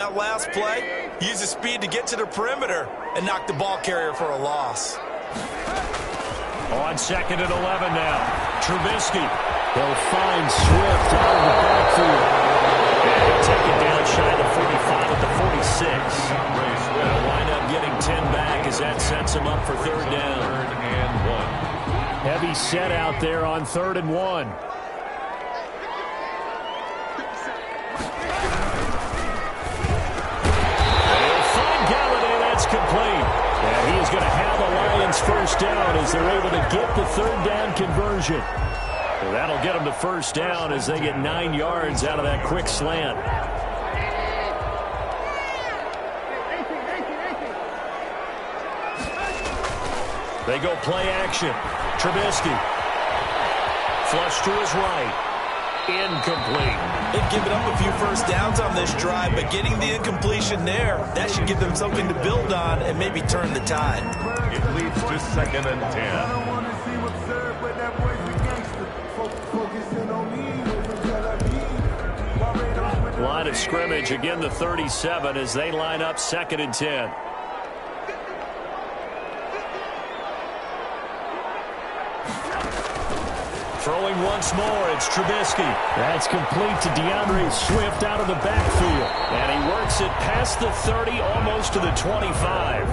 That last play, use his speed to get to the perimeter and knock the ball carrier for a loss. On 2nd and 11 now. Trubisky. He'll find Swift out of the backfield. And he'll take it down shy of the 45 at the 46. They'll wind up getting 10 back as that sets him up for 3rd down. 3rd and 1. Heavy set out there on 3rd and 1. Complete. And he is going to have the Lions first down as they're able to get the 3rd down conversion. Well, that'll get them to first down as they get 9 yards out of that quick slant. They go play action. Trubisky. Flush to his right. Incomplete. They've given up a few first downs on this drive, but getting the incompletion there, that should give them something to build on and maybe turn the tide. It leads to 2nd and 10. Line of scrimmage, again the 37 as they line up 2nd and 10. Throwing once more, it's Trubisky. That's complete to DeAndre Swift out of the backfield. And he works it past the 30, almost to the 25.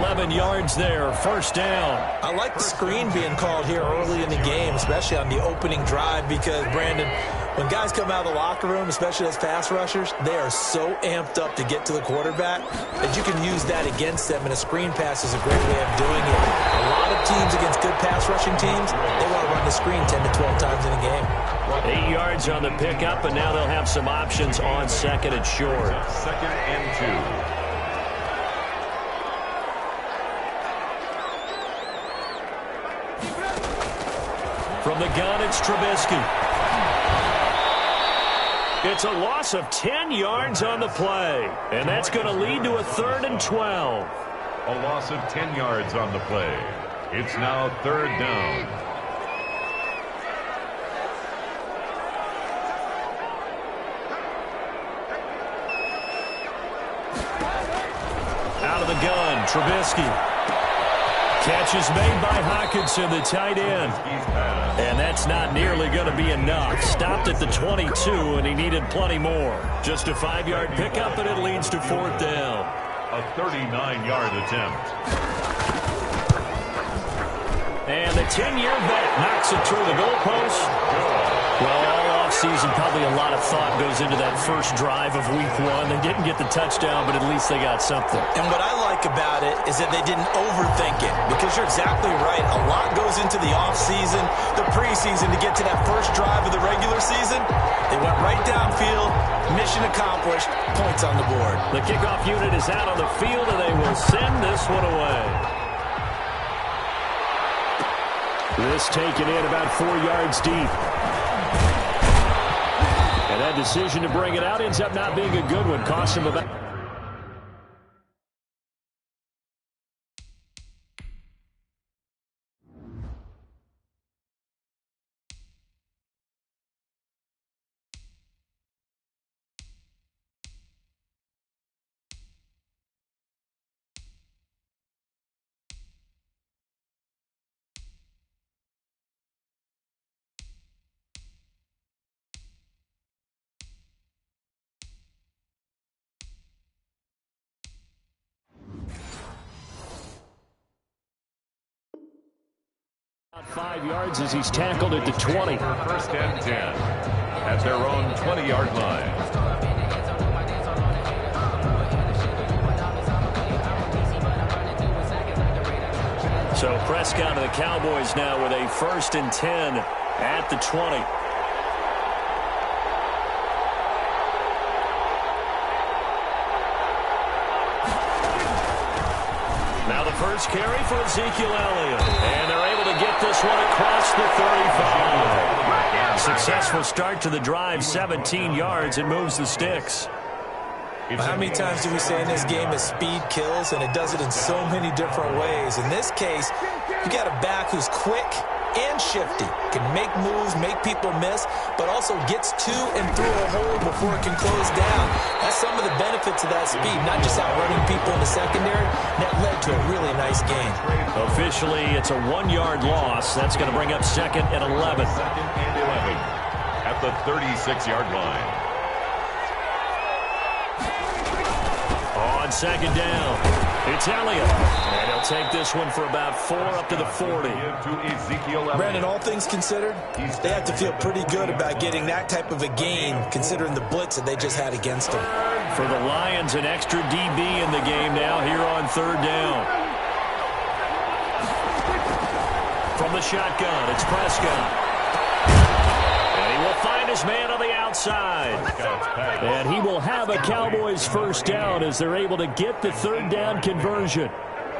11 yards there, first down. I like the screen being called here early in the game, especially on the opening drive, because, Brandon, when guys come out of the locker room, especially as pass rushers, they are so amped up to get to the quarterback that you can use that against them, and a screen pass is a great way of doing it. A lot of teams against good pass rushing teams, they want to run the screen 10 to 12 times in a game. 8 yards on the pickup, and now they'll have some options on 2nd and short. 2nd and 2. From the gun, it's Trubisky. It's a loss of 10 yards on the play, and that's going to lead to a 3rd and 12. A loss of 10 yards on the play. It's now 3rd down. Out of the gun, Trubisky. Catch is made by Hockenson, the tight end. And that's not nearly going to be enough. Stopped at the 22, and he needed plenty more. Just a 5-yard pickup, and it leads to 4th down. A 39-yard attempt. And the 10-year vet knocks it through the goalpost. Well, all offseason, probably a lot of thought goes into that first drive of Week 1. They didn't get the touchdown, but at least they got something. And what I like about it is that they didn't overthink it, because you're exactly right. A lot goes into the offseason, the preseason, to get to that first drive of the regular season. They went right downfield, mission accomplished, points on the board. The kickoff unit is out on the field, and they will send this one away. This taken in about 4 yards deep. And that decision to bring it out ends up not being a good one. Cost him about... About 5 yards as he's tackled at the 20. 1st and 10 at their own 20-yard line. So Prescott and the Cowboys now with a 1st and 10 at the 20. Now the first carry for Ezekiel Elliott. And they're able to get this one across the 35. Successful start to the drive, 17 yards, and moves the sticks. How many times do we say in this game that speed kills, and it does it in so many different ways? In this case, you got a back who's quick and shifty. Can make moves, make people miss, but also gets to and through a hole before it can close down. That's some of the benefits of that speed, not just outrunning people in the secondary. That led to a really nice gain. Officially, it's a 1-yard loss. That's going to bring up 2nd and 11. 2nd and 11 at the 36-yard line. On 2nd down. It's Elliott, and he'll take this one for about 4 up to the 40. Brandon, all things considered, they have to feel pretty good about getting that type of a gain, considering the blitz that they just had against them. For the Lions, an extra DB in the game now here on 3rd down. From the shotgun, it's Prescott. And he will find his man on the outside. And he will have a Cowboys first down as they're able to get the 3rd down conversion.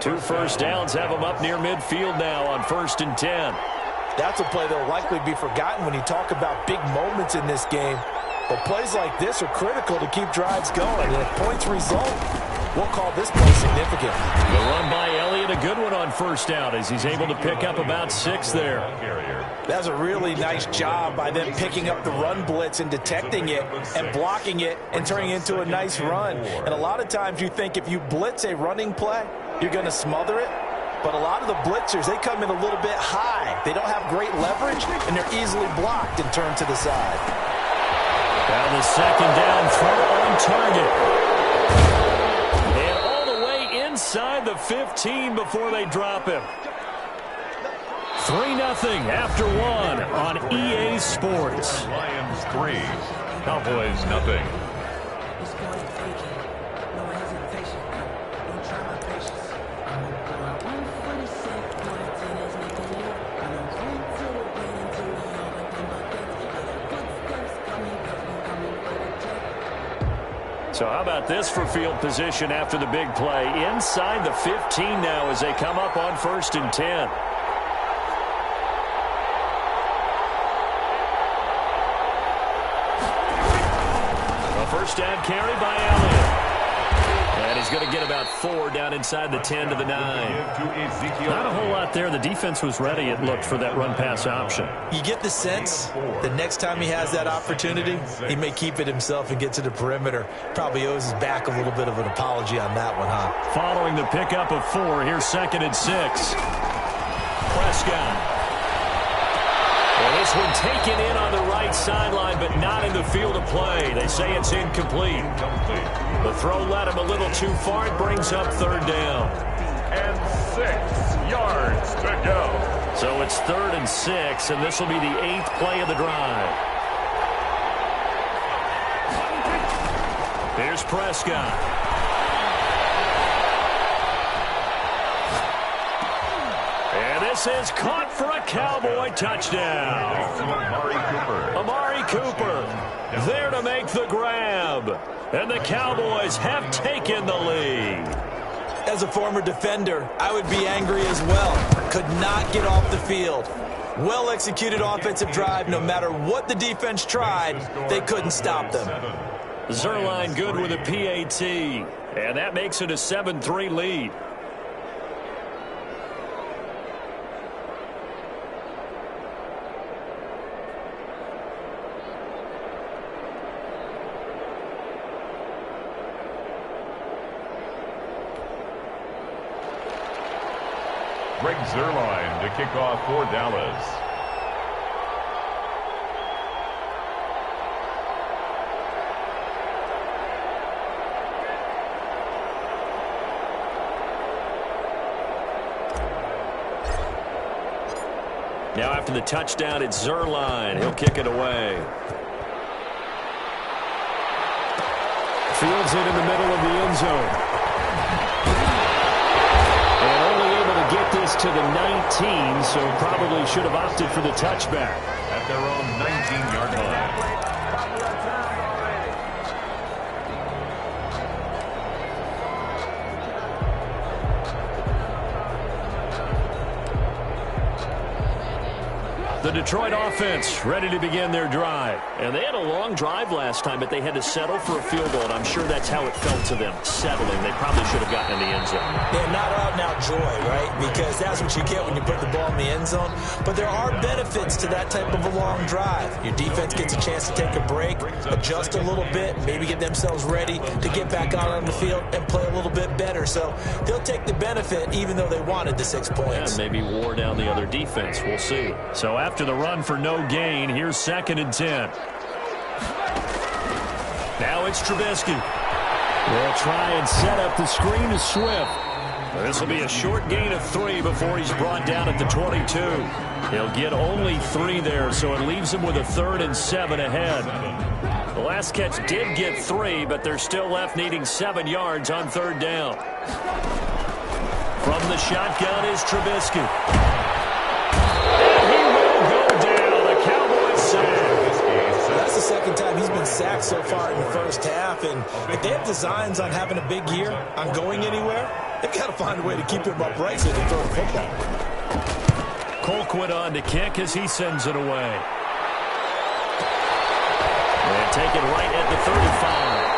2 first downs have them up near midfield now on 1st and 10. That's a play that will likely be forgotten when you talk about big moments in this game. But plays like this are critical to keep drives going. And if points result, we'll call this play significant. The run by Elliott, a good one on 1st down as he's able to pick up about 6 there. That's a really nice job by them picking up the run blitz and detecting it and blocking it and turning it into a nice run. And a lot of times you think if you blitz a running play, you're going to smother it. But a lot of the blitzers, they come in a little bit high. They don't have great leverage, and they're easily blocked and turned to the side. Down the 2nd down, throw on target. And all the way inside the 15 before they drop him. 3-0 after 1 on EA Sports. Lions 3, Cowboys nothing. So how about this for field position after the big play? Inside the 15 now as they come up on 1st and 10. First down carry by Elliott. And he's going to get about 4 down inside the 10 to the 9. Not a whole lot there. The defense was ready, it looked, for that run-pass option. You get the sense that next time he has that opportunity, he may keep it himself and get to the perimeter. Probably owes his back a little bit of an apology on that one, huh? Following the pickup of 4, here's 2nd and 6. Prescott. Well, this one taken in on the right sideline, but not in the field of play. They say it's incomplete. The throw led him a little too far. It brings up 3rd down. And 6 yards to go. So it's 3rd and 6, and this will be the 8th play of the drive. Here's Prescott. This is caught for a Cowboy touchdown. Amari Cooper there to make the grab. And the Cowboys have taken the lead. As a former defender, I would be angry as well. Could not get off the field. Well-executed offensive drive. No matter what the defense tried, they couldn't stop them. Zerline good with a PAT. And that makes it a 7-3 lead. Greg Zerline to kick off for Dallas. Now after the touchdown, it's Zerline. He'll kick it away. Fields it in the middle of the end zone. Get this to the 19, so probably should have opted for the touchback. At their own 19-yard line. The Detroit offense ready to begin their drive. And they had a long drive last time, but they had to settle for a field goal, and I'm sure that's how it felt to them, settling. They probably should have gotten in the end zone. Yeah, not out-and-out joy, right? Because that's what you get when you put the ball in the end zone. But there are benefits to that type of a long drive. Your defense gets a chance to take a break, adjust a little bit, maybe get themselves ready to get back out on the field and play a little bit better. So they'll take the benefit even though they wanted the 6 points. Yeah, maybe wore down the other defense. We'll see. So after the run for no gain, here's 2nd and 10. Now it's Trubisky. They'll try and set up the screen to Swift. This will be a short gain of 3 before he's brought down at the 22. He'll get only 3 there, so it leaves him with a 3rd and 7 ahead. The last catch did get 3, but they're still left needing 7 yards on 3rd down. From the shotgun is Trubisky. And he will go down. The Cowboys sack. That's the 2nd time he's been sacked so far in the first half. And if they have designs on having a big year, on going anywhere, they've got to find a way to keep him upright so they can throw the football. Colquitt on to kick as he sends it away. And take it right at the 35.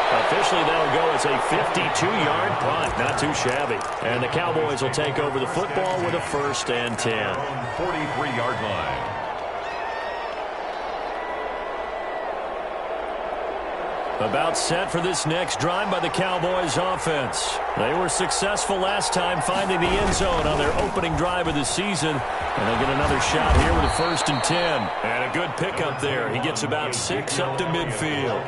Officially, that'll go as a 52-yard punt. Not too shabby. And the Cowboys will take over the football with a 1st and 10. 43-yard line. About set for this next drive by the Cowboys offense. They were successful last time finding the end zone on their opening drive of the season. And they get another shot here with a 1st and 10. And a good pickup there. He gets about 6 up to midfield.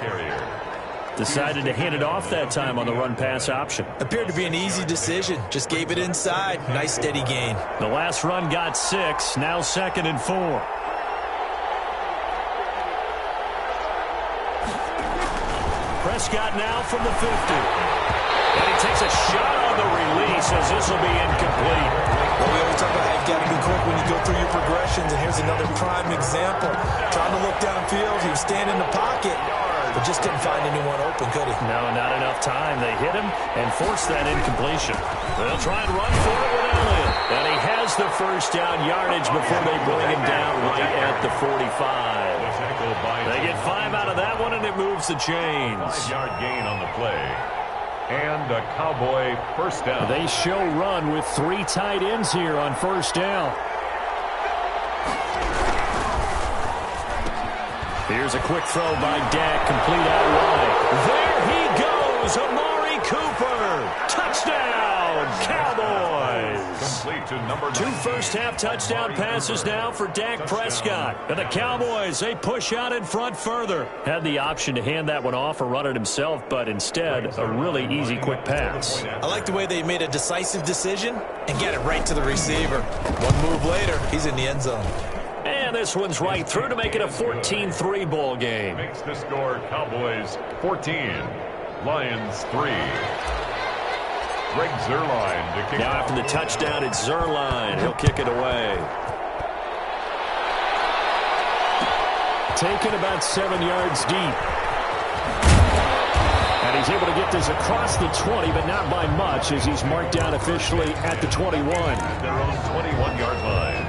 Decided to hand it off that time on the run-pass option. Appeared to be an easy decision. Just gave it inside. Nice steady gain. The last run got 6. Now 2nd and 4. Prescott now from the 50. And he takes a shot on the release as this will be incomplete. Well, we always talk about how you've got to be quick when you go through your progressions, and here's another prime example. Trying to look downfield, he was standing in the pocket, but just couldn't find anyone open, could he? No, not enough time. They hit him and forced that incompletion. They'll try and run for it with Elliott. And he has the 1st down yardage before they bring him down right at the 45. They get 5 out of that one, and it moves the chains. 5-yard gain on the play. And a Cowboy 1st down. They show run with 3 tight ends here on 1st down. Here's a quick throw by Dak, complete out wide. There he goes, Amari Cooper. Touchdown, Cowboys. Complete to number 2 first-half touchdown passes now for Dak Prescott. And the Cowboys, they push out in front further. Had the option to hand that one off or run it himself, but instead, a really easy quick pass. I like the way they made a decisive decision and get it right to the receiver. One move later, he's in the end zone. And this one's right through to make it a 14-3 ball game. Makes the score Cowboys 14, Lions 3. Greg Zuerlein to kick Now off. after the touchdown, it's Zuerlein. He'll kick it away. Taken about 7 yards deep. And he's able to get this across the 20, but not by much as he's marked down officially at the 21. At their own 21-yard line.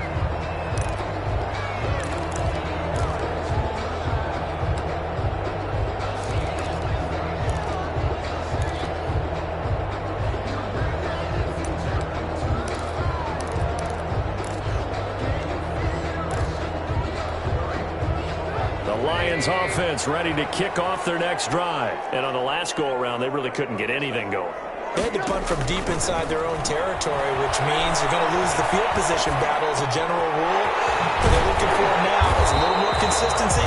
Offense ready to kick off their next drive. And on the last go-around, they really couldn't get anything going. They had to punt from deep inside their own territory, which means you're going to lose the field position battle as a general rule. What they're looking for now is a little more consistency,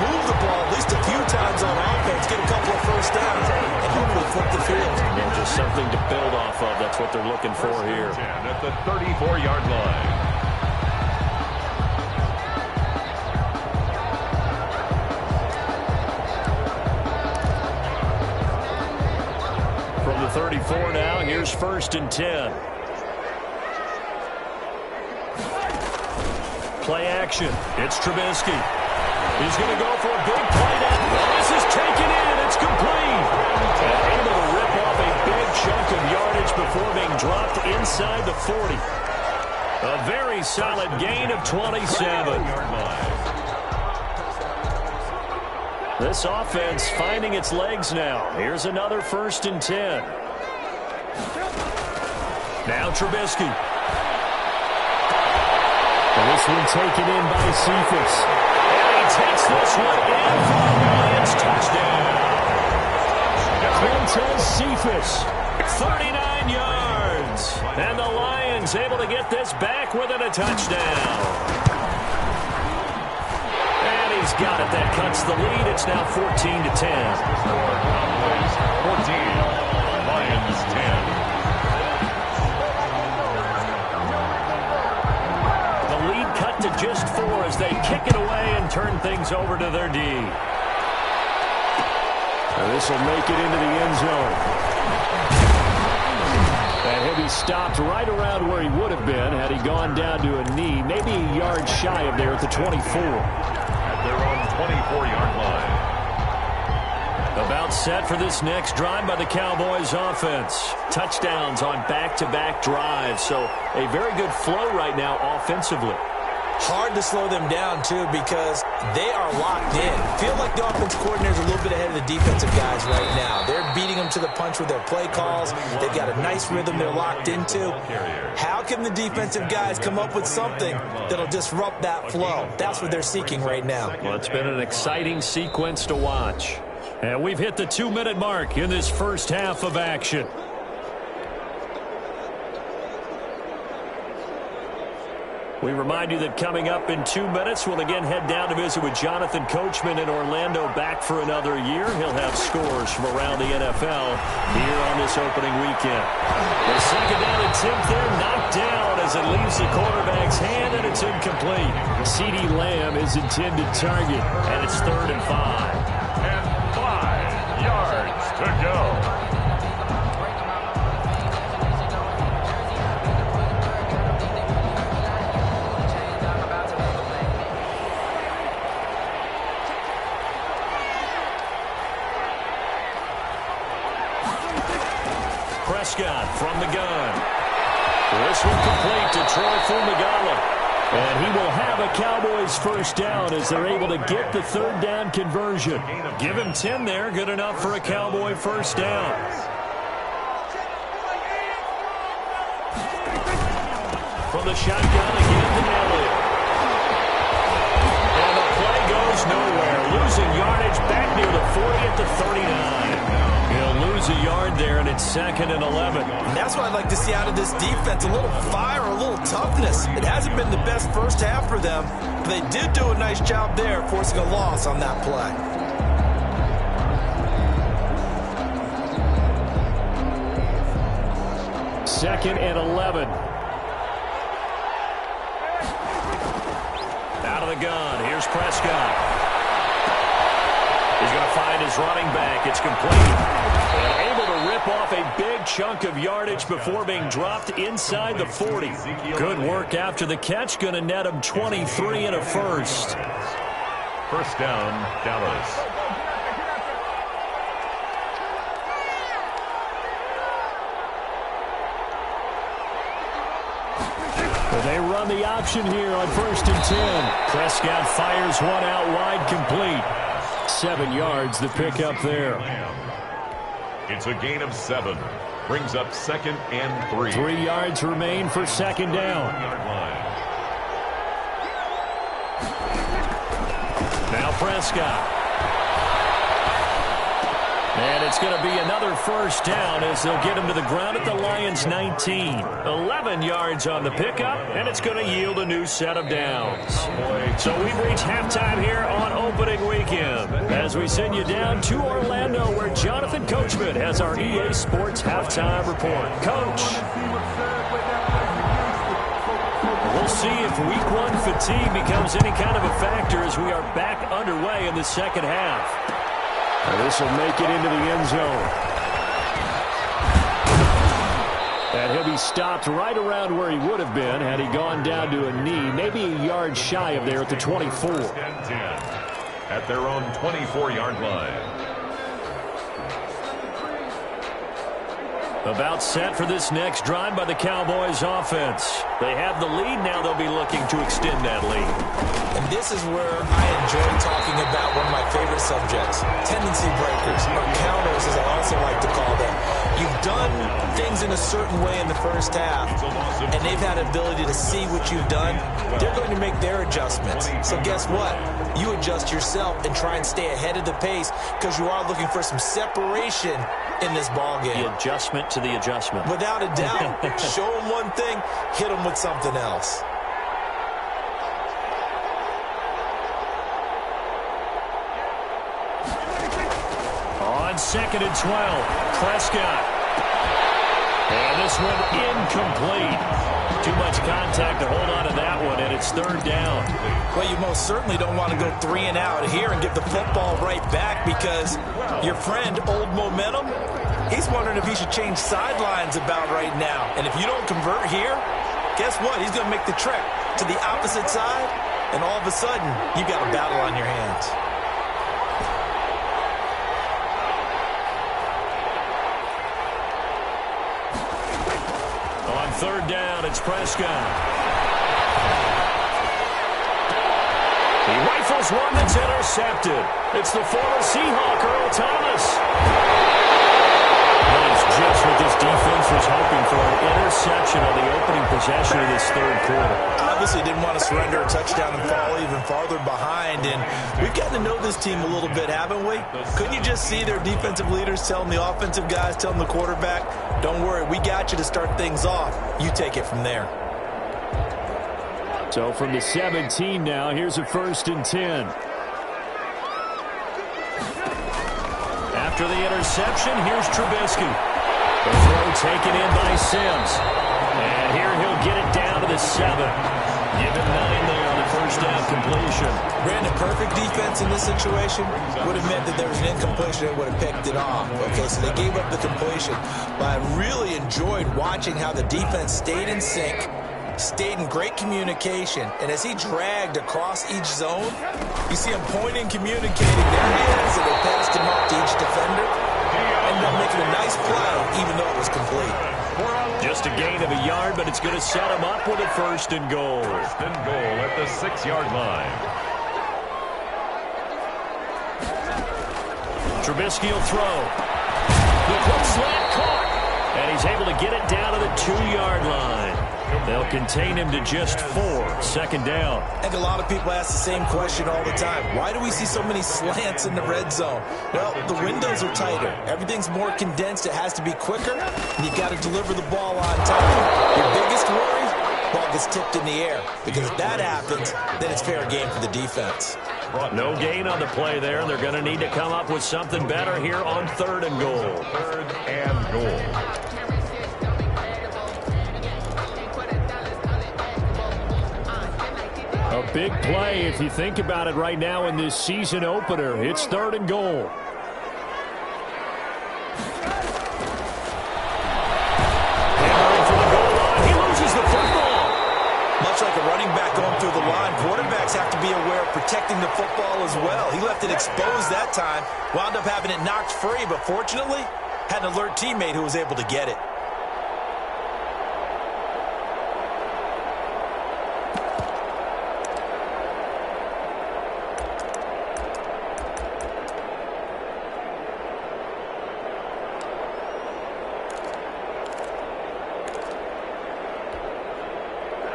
move the ball at least a few times on offense, get a couple of 1st downs, and hopefully flip the field. And just something to build off of. That's what they're looking for here. 10 at the 34-yard line. From the 34 now, here's 1st and 10. Play action. It's Trubisky. He's going to go for a big play down. This is taken in. It's complete. And able to rip off a big chunk of yardage before being dropped inside the 40. A very solid gain of 27. This offense finding its legs now. Here's another 1st and 10. Now Trubisky. This one taken in by Cephas. And he takes this one in for the Lions touchdown. Quintez Cephas, 39 yards. And the Lions able to get this back within a touchdown. And he's got it. That cuts the lead. It's now 14 to 10. 14. Lions 10. To just 4 as they kick it away and turn things over to their D. This will make it into the end zone. And he'll be stopped right around where he would have been had he gone down to a knee, maybe a yard shy of there at the 24. At their own 24-yard line. About set for this next drive by the Cowboys offense. Touchdowns on back-to-back drives, so a very good flow right now offensively. Hard to slow them down, too, because they are locked in. Feel like the offense coordinator is a little bit ahead of the defensive guys right now. They're beating them to the punch with their play calls. They've got a nice rhythm they're locked into. How can the defensive guys come up with something that'll disrupt that flow? That's what they're seeking right now. Well, it's been an exciting sequence to watch. And we've hit the 2-minute mark in this first half of action. We remind you that coming up in 2 minutes, we'll again head down to visit with Jonathan Coachman in Orlando, back for another year. He'll have scores from around the NFL here on this opening weekend. The second down attempt there knocked down as it leaves the quarterback's hand, and it's incomplete. CeeDee Lamb is intended target, and it's 3rd and 5. And 5 yards to go. Prescott from the gun. This one complete to Troy Fumagalli. And he will have a Cowboys first down as they're able to get the 3rd down conversion. Give him 10 there. Good enough for a Cowboy first down. From the shotgun again to Elliott. And the play goes nowhere. Losing yardage back near the 40 at the 39. He'll lose a yard there, and it's 2nd and 11. And that's what I'd like to see out of this defense, a little fire, a little toughness. It hasn't been the best first half for them, but they did do a nice job there, forcing a loss on that play. Second and 11. Out of the gun. Here's Prescott. He's going to find his running back. It's complete. And able to rip off a big chunk of yardage before being dropped inside the 40. Good work after the catch. Going to net him 23 and a first. First down, Dallas. They run the option here on 1st and 10. Prescott fires one out wide, complete. 7 yards, the pickup there. It's a gain of 7. Brings up 2nd and 3. 3 yards remain for 2nd down. Now Prescott. And it's going to be another first down as they'll get him to the ground at the Lions' 19. 11 yards on the pickup, and it's going to yield a new set of downs. So we've reached halftime here on opening weekend as we send you down to Orlando where Jonathan Coachman has our EA Sports halftime report. Coach. We'll see if week 1 fatigue becomes any kind of a factor as we are back underway in the second half. This will make it into the end zone. And he'll be stopped right around where he would have been had he gone down to a knee, maybe a yard shy of there at the 24. At their own 24-yard line. About set for this next drive by the Cowboys offense. They have the lead. Now they'll be looking to extend that lead. And this is where I enjoy talking about one of my favorite subjects, tendency breakers, or counters as I also like to call them. You've done things in a certain way in the first half, and they've had the ability to see what you've done. They're going to make their adjustments. So guess what? You adjust yourself and try and stay ahead of the pace because you are looking for some separation in this ballgame. The adjustment to the adjustment. Without a doubt. Show them one thing, hit them with something else. On 2nd and 12, Prescott. And this one incomplete. Too much contact to hold on to that one, and it's 3rd down. Well, you most certainly don't want to go 3 and out here and give the football right back because your friend, Old Momentum, he's wondering if he should change sidelines about right now. And if you don't convert here, guess what? He's going to make the trek to the opposite side, and all of a sudden, you got a battle on your hands. On 3rd down, it's Prescott. He rifles one that's intercepted. It's the former Seahawk, Earl Thomas. That is just what this defense was hoping for, an interception on the opening possession of this 3rd quarter. Obviously didn't want to surrender a touchdown and fall even farther behind, and we've gotten to know this team a little bit, haven't we? Couldn't you just see their defensive leaders telling the offensive guys, telling the quarterback, don't worry, we got you to start things off. You take it from there. So from the 17 now, here's a 1st and 10. After the interception, here's Trubisky. The throw taken in by Sims. And here he'll get it down to the 7. Give him 9 there on the 1st down completion. Brandon, perfect defense in this situation would have meant that there was an incompletion that would have picked it off. Okay, so they gave up the completion. But I really enjoyed watching how the defense stayed in sync, stayed in great communication, and as he dragged across each zone, you see him pointing, communicating. There he is, and they passed him off to each defender. Ended up making a nice play, even though it was complete. Just a gain of a yard, but it's going to set him up with a 1st and goal. 1st and goal at the 6-yard line. Trubisky will throw. The quick slant caught. And he's able to get it down to the 2-yard line. They'll contain him to just 4. 2nd down. I think a lot of people ask the same question all the time. Why do we see so many slants in the red zone? Well, the windows are tighter. Everything's more condensed. It has to be quicker, and you've got to deliver the ball on time. Your biggest worry? Ball gets tipped in the air. Because if that happens, then it's fair game for the defense. No gain on the play there, and they're going to need to come up with something better here on 3rd and goal. 3rd and goal. A big play if you think about it right now in this season opener. It's 3rd and goal. Hammering for the goal line. He loses the football. Much like a running back going through the line, quarterbacks have to be aware of protecting the football as well. He left it exposed that time, wound up having it knocked free, but fortunately, had an alert teammate who was able to get it.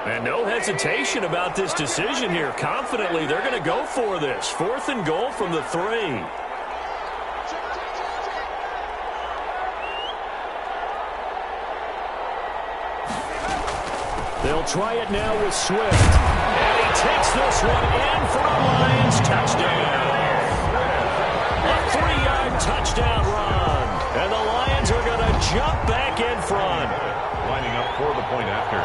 And no hesitation about this decision here. Confidently, they're going to go for this. 4th and goal from the 3. They'll try it now with Swift. And he takes this one in for a Lions touchdown. A 3-yard touchdown run. And the Lions are going to jump back in front. Lining up for the point after.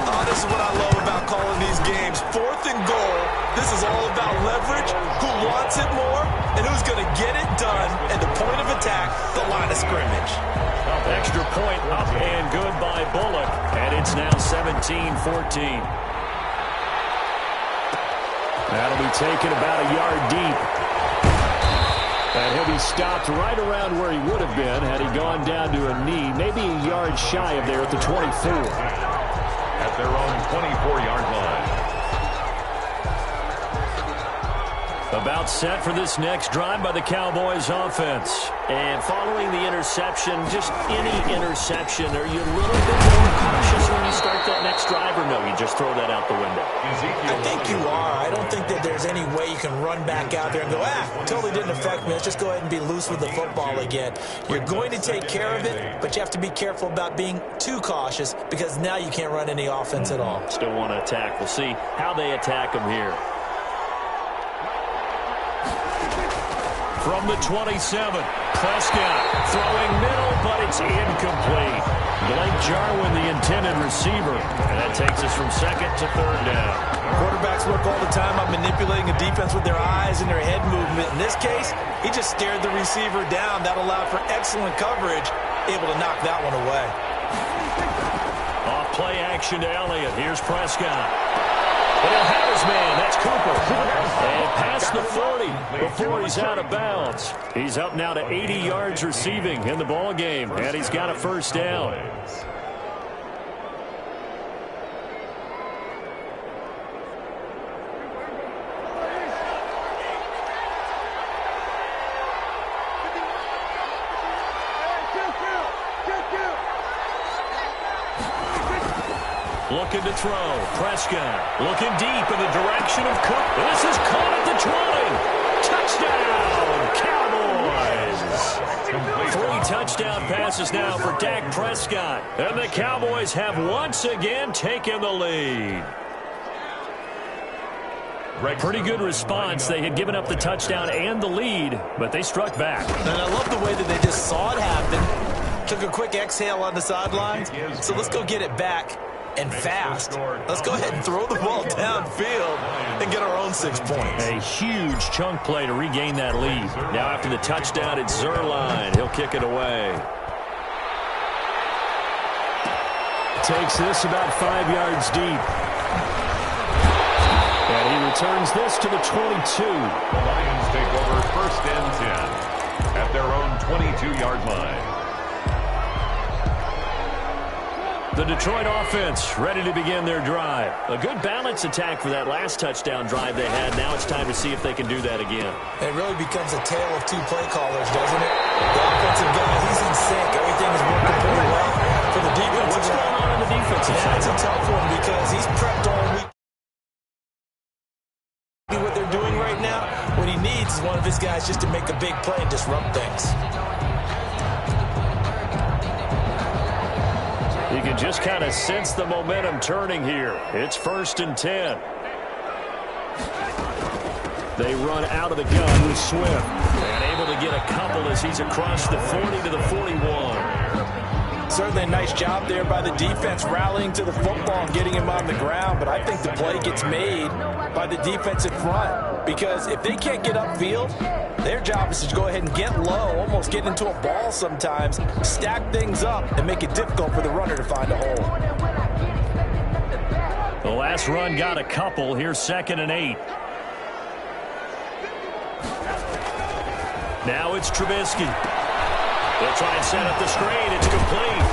Oh, this is what I love about calling these games. 4th and goal. This is all about leverage, who wants it more, and who's going to get it done at the point of attack, the line of scrimmage. Extra point up and good by Bullock. And it's now 17-14. That'll be taken about a yard deep. And he'll be stopped right around where he would have been had he gone down to a knee, maybe a yard shy of there at the 24. At their own 24-yard line. About set for this next drive by the Cowboys offense. And following the interception, just any interception, are you a little bit more cautious when you start that next drive, or no, you just throw that out the window? I think you are. I don't think that there's any way you can run back out there and go, totally didn't affect me. Let's just go ahead and be loose with the football again. You're going to take care of it, but you have to be careful about being too cautious because now you can't run any offense at all. Still want to attack. We'll see how they attack them here. From the 27, Prescott throwing middle, but it's incomplete. Blake Jarwin, the intended receiver. And that takes us from second to third down. Quarterbacks work all the time on manipulating a defense with their eyes and their head movement. In this case, he just stared the receiver down. That allowed for excellent coverage, able to knock that one away. Off play action to Elliott. Here's Prescott. But he'll have his man. That's Cooper. And past the 40 before he's out of bounds. He's up now to 80 yards receiving in the ball game, and he's got a first down. Looking to throw. Prescott looking deep in the direction of Cook. This is caught at the 20. Touchdown, Cowboys. 3 touchdown passes now for Dak Prescott. And the Cowboys have once again taken the lead. Pretty good response. They had given up the touchdown and the lead, but they struck back. And I love the way that they just saw it happen. Took a quick exhale on the sidelines. So let's go get it back. And fast. Let's go ahead and throw the ball downfield and get our own 6 points. A huge chunk play to regain that lead. Now after the touchdown, it's Zerline. He'll kick it away. Takes this about 5 yards deep. And he returns this to the 22. The Lions take over 1st and 10 at their own 22-yard line. The Detroit offense ready to begin their drive. A good balance attack for that last touchdown drive they had. Now it's time to see if they can do that again. It really becomes a tale of 2 play callers, doesn't it? The offensive guy, he's in sync. Everything is working pretty well. For the defense, what's going on in the defensive side? That's a tough one because he's prepped all week. What they're doing right now, what he needs is one of his guys just to make a big play and disrupt things. You can just kind of sense the momentum turning here. It's 1st and 10. They run out of the gun with Swift. And able to get a couple as he's across the 40 to the 41. Certainly a nice job there by the defense rallying to the football and getting him on the ground. But I think the play gets made by the defensive front. Because if they can't get upfield, their job is to go ahead and get low, almost get into a ball sometimes, stack things up, and make it difficult for the runner to find a hole. The last run got a couple. Here's 2nd and 8. Now it's Trubisky. They'll try and set up the screen. It's complete.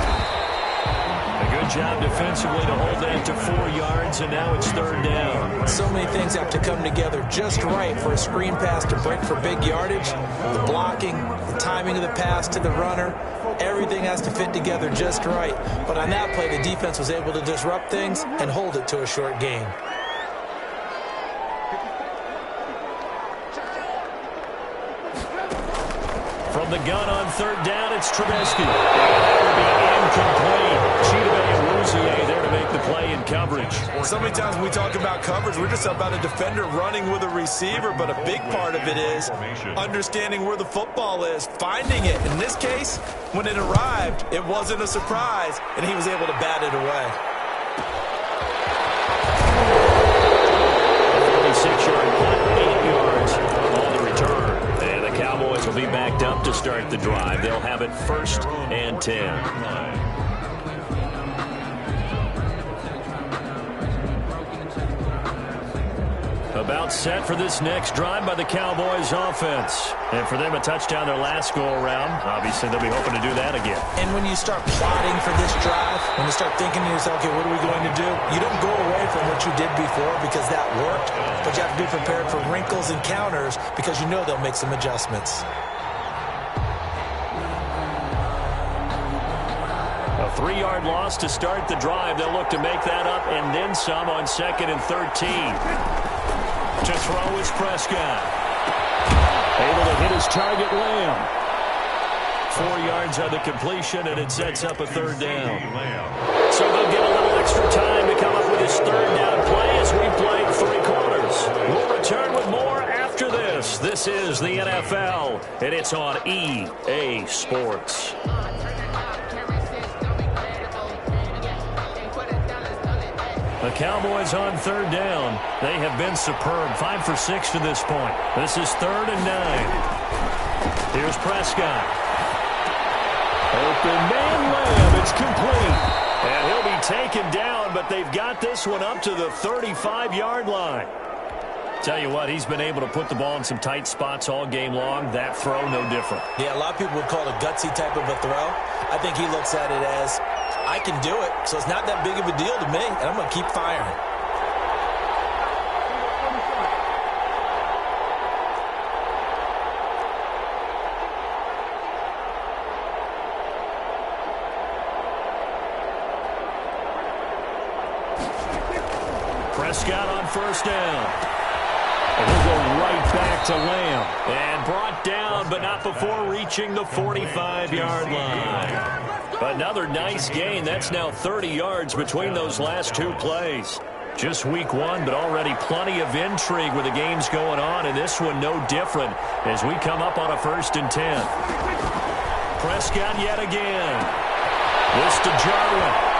A good job defensively to hold that to 4 yards, and now it's 3rd down. So many things have to come together just right for a screen pass to break for big yardage. The blocking, the timing of the pass to the runner, everything has to fit together just right. But on that play, the defense was able to disrupt things and hold it to a short gain. From the gun on 3rd down, it's Trubisky. That will be incomplete. Chidobe and Rouzier there to make the play in coverage. So many times when we talk about coverage, we're just about a defender running with a receiver, but a big part of it is understanding where the football is, finding it. In this case, when it arrived, it wasn't a surprise, and he was able to bat it away. 46-yard punt, 8 yards on the return. And the Cowboys will be backed up to start the drive. They'll have it 1st and 10. About set for this next drive by the Cowboys offense. And for them, a touchdown their last go-around. Obviously, they'll be hoping to do that again. And when you start plotting for this drive, when you start thinking to yourself, okay, what are we going to do? You don't go away from what you did before because that worked, but you have to be prepared for wrinkles and counters because you know they'll make some adjustments. A 3-yard loss to start the drive. They'll look to make that up and then some on 2nd and 13. To throw is Prescott. Able to hit his target, Lamb. 4 yards on the completion, and it sets up a 3rd down. So they'll get a little extra time to come up with his 3rd down play as we played 3 quarters. We'll return with more after this. This is the NFL, and it's on EA Sports. The Cowboys on 3rd down. They have been superb. 5 for 6 to this point. This is 3rd and 9. Here's Prescott. Open man Lamb. It's complete. And he'll be taken down, but they've got this one up to the 35-yard line. Tell you what, he's been able to put the ball in some tight spots all game long. That throw, no different. Yeah, a lot of people would call it a gutsy type of a throw. I think he looks at it as, I can do it, so it's not that big of a deal to me, and I'm going to keep firing. Prescott on 1st down. And he'll go right back to Lamb. And brought down, but not before reaching the 45-yard line. Another nice gain. That's now 30 yards between those last 2 plays. Just week 1, but already plenty of intrigue with the games going on, and this one no different as we come up on a 1st and 10. Prescott yet again. This to Jarwin.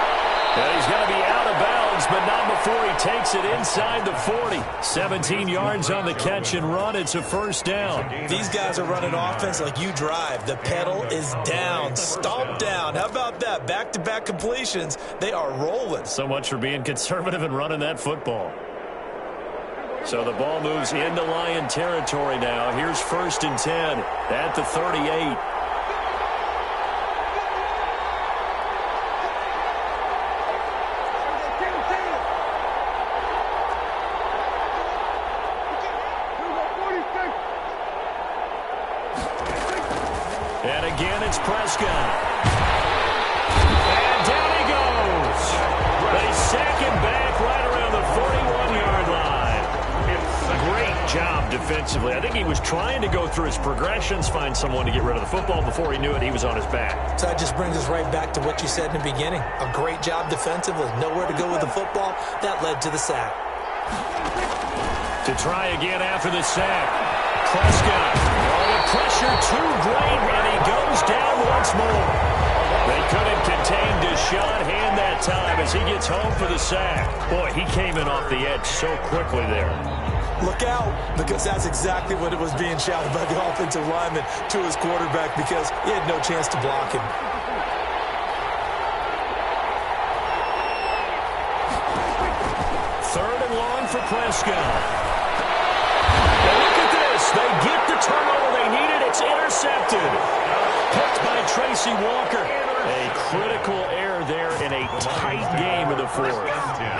And he's going to be out of bounds, but not before he takes it inside the 40. 17 yards on the catch and run. It's a 1st down. These guys are running offense like you drive. The pedal is down, stomped down. How about that? Back-to-back completions. They are rolling. So much for being conservative and running that football. So the ball moves into Lion territory now. Here's 1st and 10 at the 38. And again, it's Prescott. And down he goes. They sack him back right around the 41-yard line. Great job defensively. I think he was trying to go through his progressions, find someone to get rid of the football. Before he knew it, he was on his back. So that just brings us right back to what you said in the beginning. A great job defensively. Nowhere to go with the football. That led to the sack. To try again after the sack. Prescott. Oh, the pressure too great, and he goes down once more. They couldn't contain Deshaun Hand that time as he gets home for the sack. Boy, he came in off the edge so quickly there. Look out, because that's exactly what it was being shouted by the offensive lineman to his quarterback because he had no chance to block him. Third and long for Prescott. They get the turnover they needed. It's intercepted. Picked by Tracy Walker. A critical error there in a tight game of the 4th.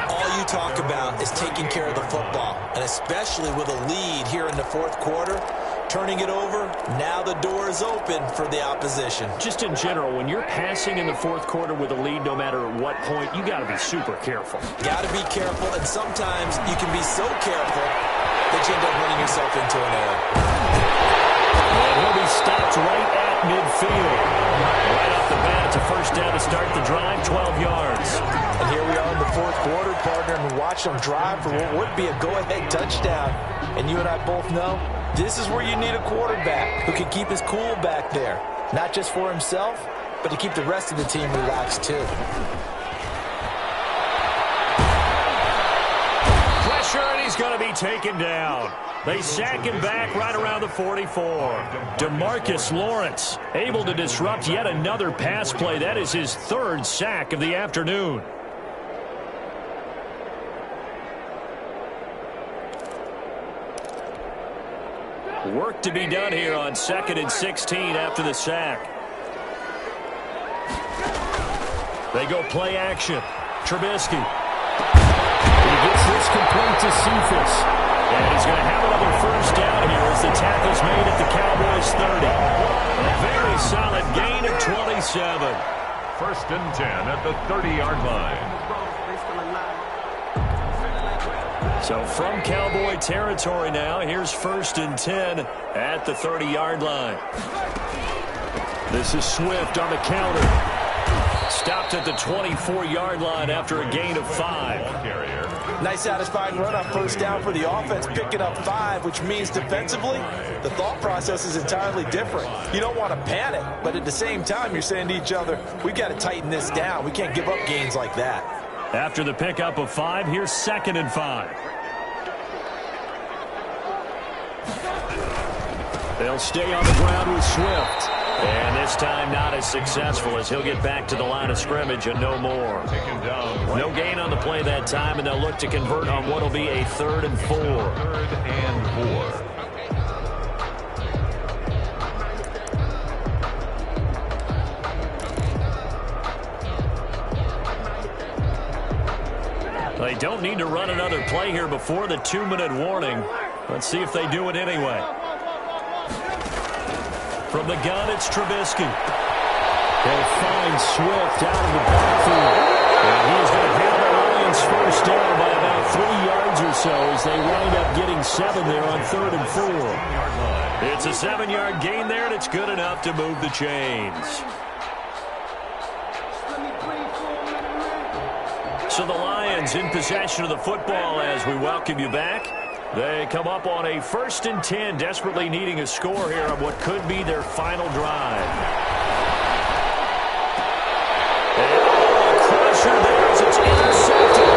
All you talk about is taking care of the football, and especially with a lead here in the 4th quarter, turning it over, now the door is open for the opposition. Just in general, when you're passing in the 4th quarter with a lead, no matter at what point, you got to be super careful. Got to be careful, and sometimes you can be so careful that you end up running yourself into an error. And he'll be stopped right at midfield. Right off the bat, it's a 1st down to start the drive, 12 yards. And here we are in the 4th quarter, partner, and we watch them drive for what would be a go-ahead touchdown. And you and I both know this is where you need a quarterback who can keep his cool back there. Not just for himself, but to keep the rest of the team relaxed too. And he's going to be taken down. They sack him back right around the 44. DeMarcus Lawrence able to disrupt yet another pass play. That is his 3rd sack of the afternoon. Work to be done here on 2nd and 16 after the sack. They go play action. Trubisky. He gets this complete to Cephas. And he's going to have another first down here as the tackle's made at the Cowboys' 30. A very solid gain of 27. 1st and 10 at the 30-yard line. So from Cowboy territory now, here's 1st and 10 at the 30-yard line. This is Swift on the counter. Stopped at the 24-yard line after a gain of 5. Nice satisfying run on first down for the offense, picking up 5, which means defensively, the thought process is entirely different. You don't want to panic, but at the same time, you're saying to each other, we've got to tighten this down. We can't give up gains like that. After the pickup of 5, here's 2nd and 5. They'll stay on the ground with Swift. And this time not as successful as he'll get back to the line of scrimmage and no more. No gain on the play that time, and they'll look to convert on what will be a 3rd and 4. 3rd and 4. They don't need to run another play here before the 2-minute warning. Let's see if they do it anyway. From the gun, it's Trubisky. They'll find Swift out of the backfield. And he's going to have the Lions first down by about 3 yards or so as they wind up getting 7 there on 3rd and 4. It's a 7-yard gain there, and it's good enough to move the chains. So the Lions in possession of the football as we welcome you back. They come up on a 1st and 10, desperately needing a score here on what could be their final drive. And a crusher there as it's intercepted.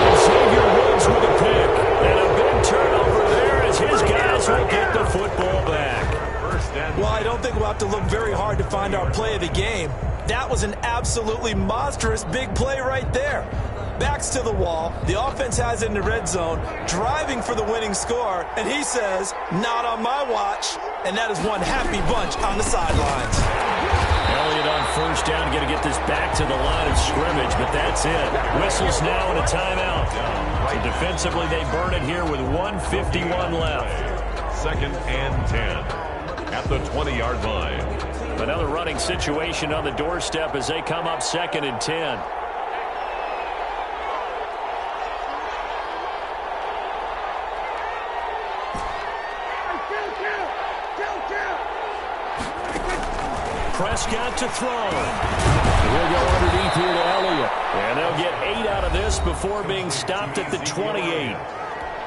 And Xavier Woods with a pick. And a big turnover there as his guys will get the football back. Well, I don't think we'll have to look very hard to find our play of the game. That was an absolutely monstrous big play right there. Backs to the wall, the offense has it in the red zone, driving for the winning score, and he says, not on my watch, and that is one happy bunch on the sidelines. Elliott on first down, going to get this back to the line of scrimmage, but that's it. Whistles now and a timeout. So defensively, they burn it here with 1:51 left. 2nd and 10 at the 20-yard line. Another running situation on the doorstep as they come up 2nd and 10. Prescott to throw. He'll go underneath here to Elliott. And they'll get 8 out of this before being stopped at the 28.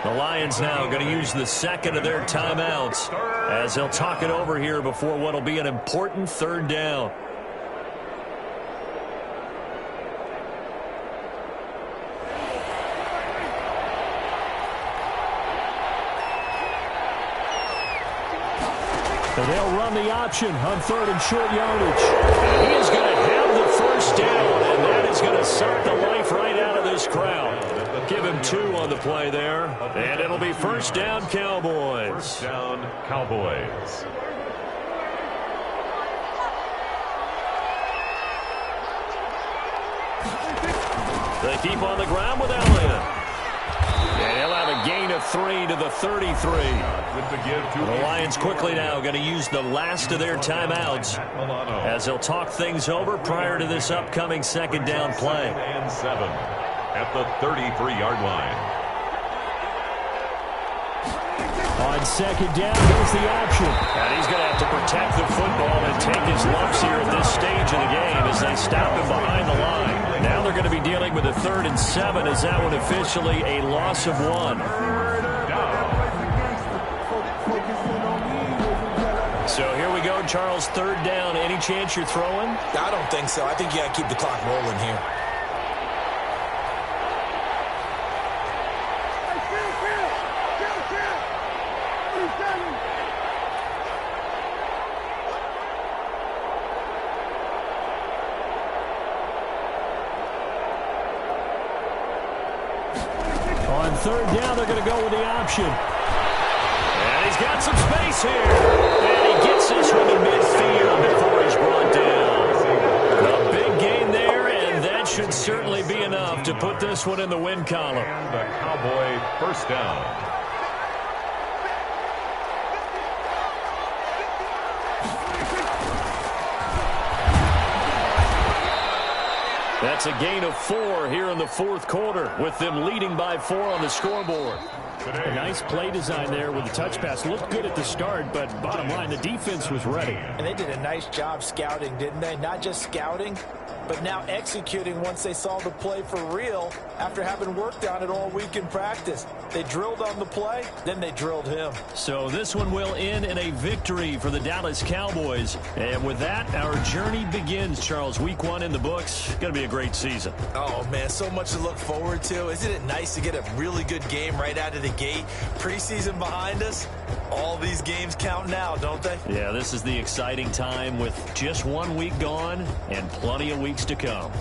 The Lions now going to use the 2nd of their timeouts as they'll talk it over here before what will be an important 3rd down. And they'll run the option on 3rd and short yardage. And he is going to have the first down, and that is going to suck the life right out of this crowd. Give him 2 on the play there, and it'll be first down Cowboys. First down Cowboys. They keep on the ground with Elliott. And he'll have a gain of 3 to the 33. The Lions quickly now going to use the last of their timeouts as they'll talk things over prior to this upcoming 2nd down play. 2nd and 7 at the 33-yard line. On 2nd down, here's the option. And he's going to have to protect the football and take his lumps here at this stage of the game as they stop him behind the line. Now they're going to be dealing with a 3rd and 7 as that one officially a loss of 1. So here we go, Charles, 3rd down. Any chance you're throwing? I don't think so. I think you got to keep the clock rolling here. On 3rd down, they're going to go with the option. And he's got some space here. And he gets this one in midfield before he's brought down. A big gain there, and that should certainly be enough to put this one in the win column. And the Cowboy first down. That's a gain of 4 here in the fourth quarter, with them leading by 4 on the scoreboard. A nice play design there with the touch pass. Looked good at the start, but bottom line, the defense was ready. And they did a nice job scouting, didn't they? Not just scouting, but now executing once they saw the play for real after having worked on it all week in practice. They drilled on the play, then they drilled him. So this one will end in a victory for the Dallas Cowboys. And with that, our journey begins, Charles. Week 1 in the books. Going to be a great season. Oh, man, so much to look forward to. Isn't it nice to get a really good game right out of the gate? Preseason behind us. All these games count now, don't they? Yeah, this is the exciting time with just 1 week gone and plenty of weeks to come.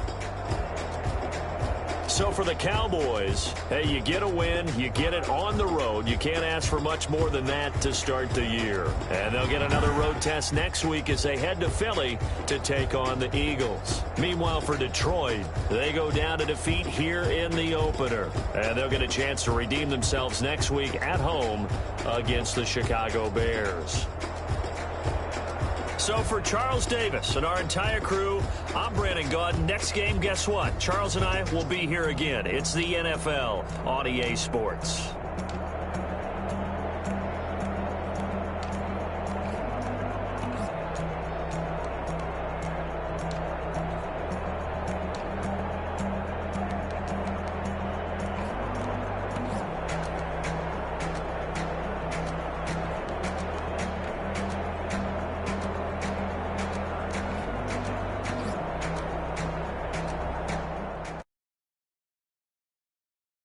So for the Cowboys, hey, you get a win, you get it on the road. You can't ask for much more than that to start the year. And they'll get another road test next week as they head to Philly to take on the Eagles. Meanwhile, for Detroit, they go down to defeat here in the opener. And they'll get a chance to redeem themselves next week at home against the Chicago Bears. So for Charles Davis and our entire crew, I'm Brandon Gaudin. Next game, guess what? Charles and I will be here again. It's the NFL on EA Sports.